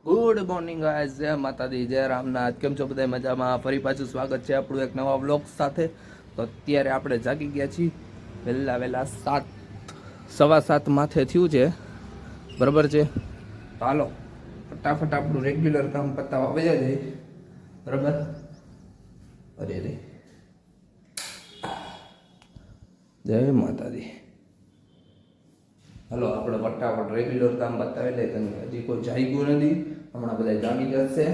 Good morning guys, જય માતાજી, જય રામનાથ. કેમ છો બધા? મજામાં? ફરી પાછું સ્વાગત છે આપણું એક નવા વ્લોગ સાથે. તો અત્યારે આપણે જાગી ગયા છીએ વહેલા 7:15 માથે થયું છે, બરાબર છે. તો હાલો ફટાફટ આપણું રેગ્યુલર કામ પતાવવા વયા જાય, બરાબર. અરે રે, જય માતાજી. હાલો આપણે ફટાફટ રેગ્યુલર કામ બતાવી લે. હજી કોઈ જાગ્યું નથી, હમણાં બધા જાગી જશે.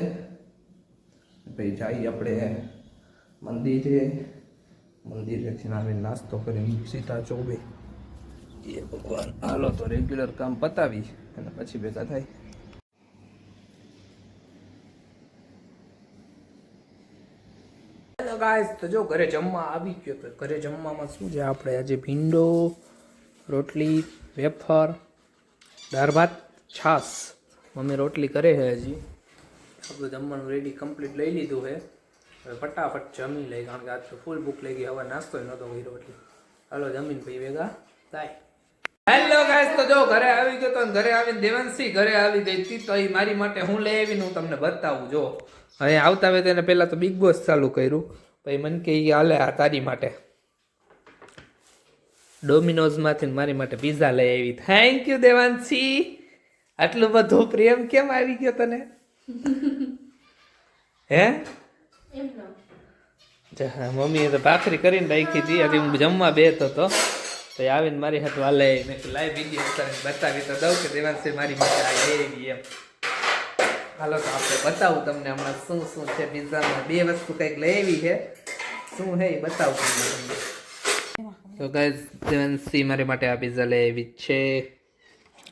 પછી જઈએ આપણે મંદિરેથી આવીને નાસ્તો કરીને સીધા ચોબે. એ ભગવાન, હાલો તો રેગ્યુલર કામ પતાવી અને પછી ભેગા થાય. હેલો ગાઈસ, તો જો ઘરે જમવા આવી ગયો. તો ઘરે જમવામાં શું છે? આપણે આજે ભીંડો, રોટલી, વેફર, દાળ ભાત, છાશ. મમ્મી રોટલી કરે છે હજી. આપણું જમવાનું રેડી કમ્પ્લીટ લઈ લીધું છે. હવે ફટાફટ જમી લઈ, કારણ કે આજ તો ફૂલ ભૂખ લાગી. હવે નાસ્તો નહોતો કર્યો એટલે હાલો જમીન પછી ભેગા થાય. હેલો ગાઈસ, તો જો ઘરે આવી ગયો. તો ઘરે આવીને દેવાંશી ઘરે આવી ગઈ હતી. તો એ મારી માટે હું લઈ આવીને હું તમને બતાવું. જો હવે આવતા આવે તેને પહેલાં તો બિગ બોસ ચાલુ કર્યું. પછી મને કે હાલે આ તારી માટે ડોમિનોઝમાંથી મારી માટે પિઝા લઈ આવી. Thank you Devanshi. આટલું બધું પ્રેમ કેમ આવી ગયો તને? હે મમ્મીએ તો ભાખરી કરીને રાખી હતી. હજી હું જમવા બેઠો હતો તો આવીને મારી હાથ વાલે મેં લાઈવ વિડીયો ઉતારીને બતાવી તો દઉં કે દેવાંશી મારી માટે આ લઈ આવી એમ. હાલો તો આપણે બતાવું તમને હમણાં શું શું છે પિઝામાં. બે વસ્તુ કંઈક લઈ આવી છે. શું છે એ બતાવું તમને. તો ગાઈઝ, દેવાંશી મારી માટે આ પિઝા લઈ આવી છે.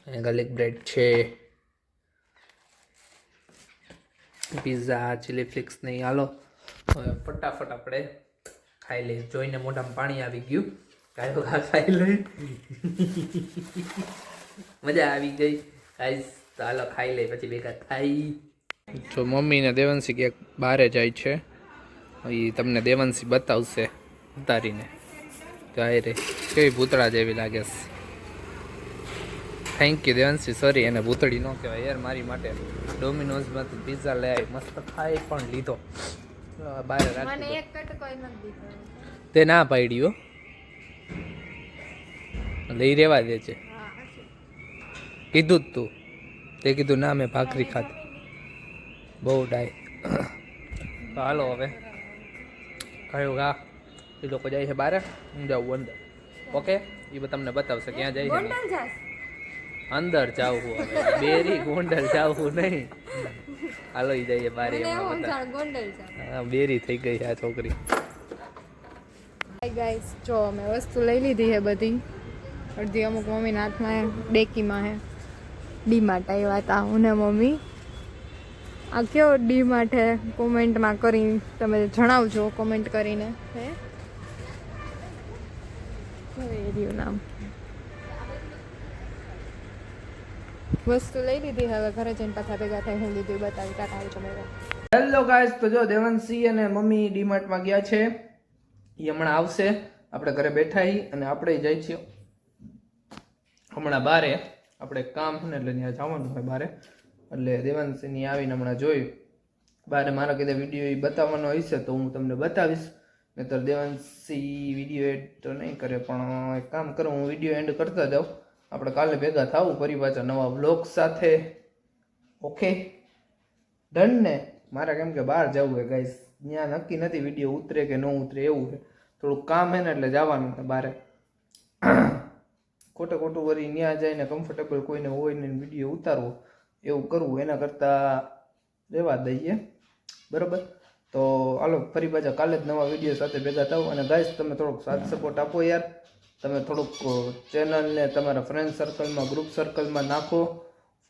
અને ગાર્લિક બ્રેડ છે, પિઝા, ચીલી ફ્લિક્સ નહીં. હાલો હવે ફટાફટ આપણે ખાઈ લઈએ. જોઈને મોઢામાં પાણી આવી ગયું. કાંઈ ખાઈ લઈ, મજા આવી ગઈ ગાઈઝ. તો હાલો ખાઈ લઈ પછી ભેગા થાય. જો મમ્મી ને દેવાંશી ક્યાંક બહારે જાય છે. એ તમને દેવાંશી બતાવશે ઉતારીને. ગાય રે કેવી ભૂતળા જેવી લાગે છે. Thank you Devanshi. સોરી, એને ભૂતળી ન કહેવાય યાર. મારી માટે ડોમિનોઝમાંથી પિઝા લઈ આવી, મસ્ત ખાઈ પણ લીધો. બહાર રાખી તે ના પાડ્યો, લઈ રેવા દે છે. કીધું જ તું, તે કીધું ના મેં ભાખરી ખાધી. બહુ ડાય. તો હાલો હવે કયું ગા એ લોકો જાય છે બહાર, હું જાઉં અંદર. ઓકે, એ તમને બતાવશે ક્યાં જાય છે. અંદર જાવું હવે, બેરી ગોંડલ જાવું નહીં. હાલો ઈ જઈએ બારે. બેરી થઈ ગઈ આ છોકરી. હાય ગાઈસ, જો અમે વસ્તુ લઈ લીધી છે બધી. અડધી અમુક મમ્મીના હાથમાં ડેકીમાં હે. ડીમાર્ટ આવ્યા હતા હું ને મમ્મી. આ કયો ડીમાર્ટ હે કોમેન્ટમાં કરી તમે જણાવજો કોમેન્ટ કરીને. હે એરિયું નામ. વસ્તુ લઈ લીધી હવે ઘરે જઈને પાછા ભેગા થાય. હું લીધું બતાવી કાકા તમે. હેલો ગાઈસ, તો જો દેવાંશી અને મમ્મી ડીમાર્ટમાં ગયા છે. એ હમણાં આવશે. આપણે ઘરે બેઠા અને આપણે જઈ છીએ હમણાં બારે. આપણે કામ છે ને એટલે ત્યાં જવાનું હોય બારે. એટલે દેવાંશીની આવીને હમણાં જોયું બારે. મારા કીધે વિડીયો એ બતાવવાનો હશે તો હું તમને બતાવીશ. નહીતર દેવાંશી વિડીયો એડ તો નહીં કરે. પણ એક કામ કરું, હું વિડીયો એન્ડ કરતા જાઉં. આપણે કાલે ભેગા થવું ફરી પાછા નવા વ્લોગ સાથે. ઓકે, ડન ને? મારે કેમ કે બહાર જવું છે ગાઈસ. ત્યાં નક્કી નથી વિડીયો ઉતરે કે ન ઉતરે, એવું છે. થોડુંક કામ છે ને એટલે જવાનું છે બારે. ખોટું વળી ત્યાં જઈને કમ્ફર્ટેબલ કોઈને હોય ને વિડીયો ઉતારવો એવું કરવું, એના કરતાં રહેવા દઈએ, બરાબર. તો હાલો ફરી પાછા કાલે જ નવા વિડીયો સાથે ભેગા થાવ. અને ગાઈસ, તમે થોડોક સાથ સપોર્ટ આપો યાર. તમે થોડુંક ચેનલને તમારા ફ્રેન્ડ સર્કલમાં, ગ્રુપ સર્કલમાં નાખો.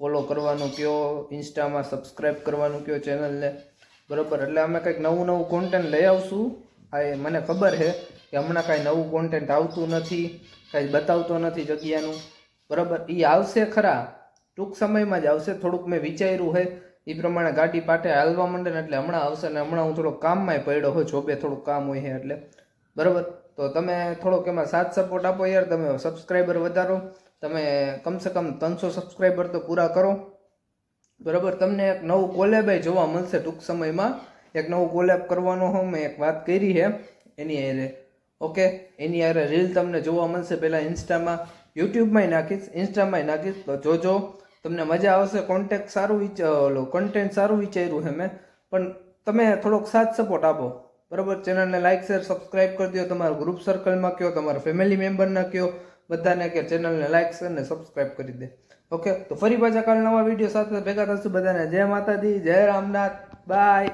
ફોલો કરવાનું કહો, ઇન્સ્ટામાં સબસ્ક્રાઈબ કરવાનું કહો ચેનલને, બરાબર. એટલે અમે કંઈક નવું કોન્ટેન્ટ લઈ આવશું. આ મને ખબર છે કે હમણાં કાંઈ નવું કોન્ટેન્ટ આવતું નથી, કાંઈ બતાવતો નથી જગ્યાનું, બરાબર. એ આવશે ખરા, ટૂંક સમયમાં જ આવશે. થોડુંક મેં વિચાર્યું છે એ પ્રમાણે ગાડી પાટે હાલવા માંડે ને એટલે હમણાં આવશે. ને હમણાં હું થોડોક કામમાંય પડ્યો હોય, જોબે થોડુંક કામ હોય છે એટલે, બરાબર. તો તમે થોડોક એમાં સાથ સપોર્ટ આપો યાર. તમે સબસ્ક્રાઈબર વધારો. તમે કમસે કમ 300 સબસ્ક્રાઈબર તો પૂરા કરો. બરાબર. તમને એક નવું કોલેબ જોવા મળશે ટૂંક સમયમાં. એક નવું કોલેબ કરવાનો હું મેં એક વાત કરી છે એની હારે. ઓકે, એની હારે રીલ તમને જોવા મળશે. પહેલાં ઇન્સ્ટામાં, યુટ્યુબમાંય નાખીશ, ઇન્સ્ટામાંય નાખીશ, તો જોજો, તમને મજા આવશે. કન્ટેન્ટ સારું વિચાર્યું છે મેં, પણ તમે થોડોક સાથ સપોર્ટ આપો. બરાબર. ચેનલને લાઈક શેર સબસ્ક્રાઈબ કરી દો. તમારા ગ્રુપ સર્કલમાં કહો, તમારા ફેમિલી મેમ્બરના કહો, બધાને કે ચેનલને લાઈક શેર ને સબસ્ક્રાઈબ કરી દે. ઓકે, તો ફરી પાછા કાલ નવા વિડીયો સાથે ભેગા થશું. બધાને જય માતાજી, જય રામનાથ, બાય.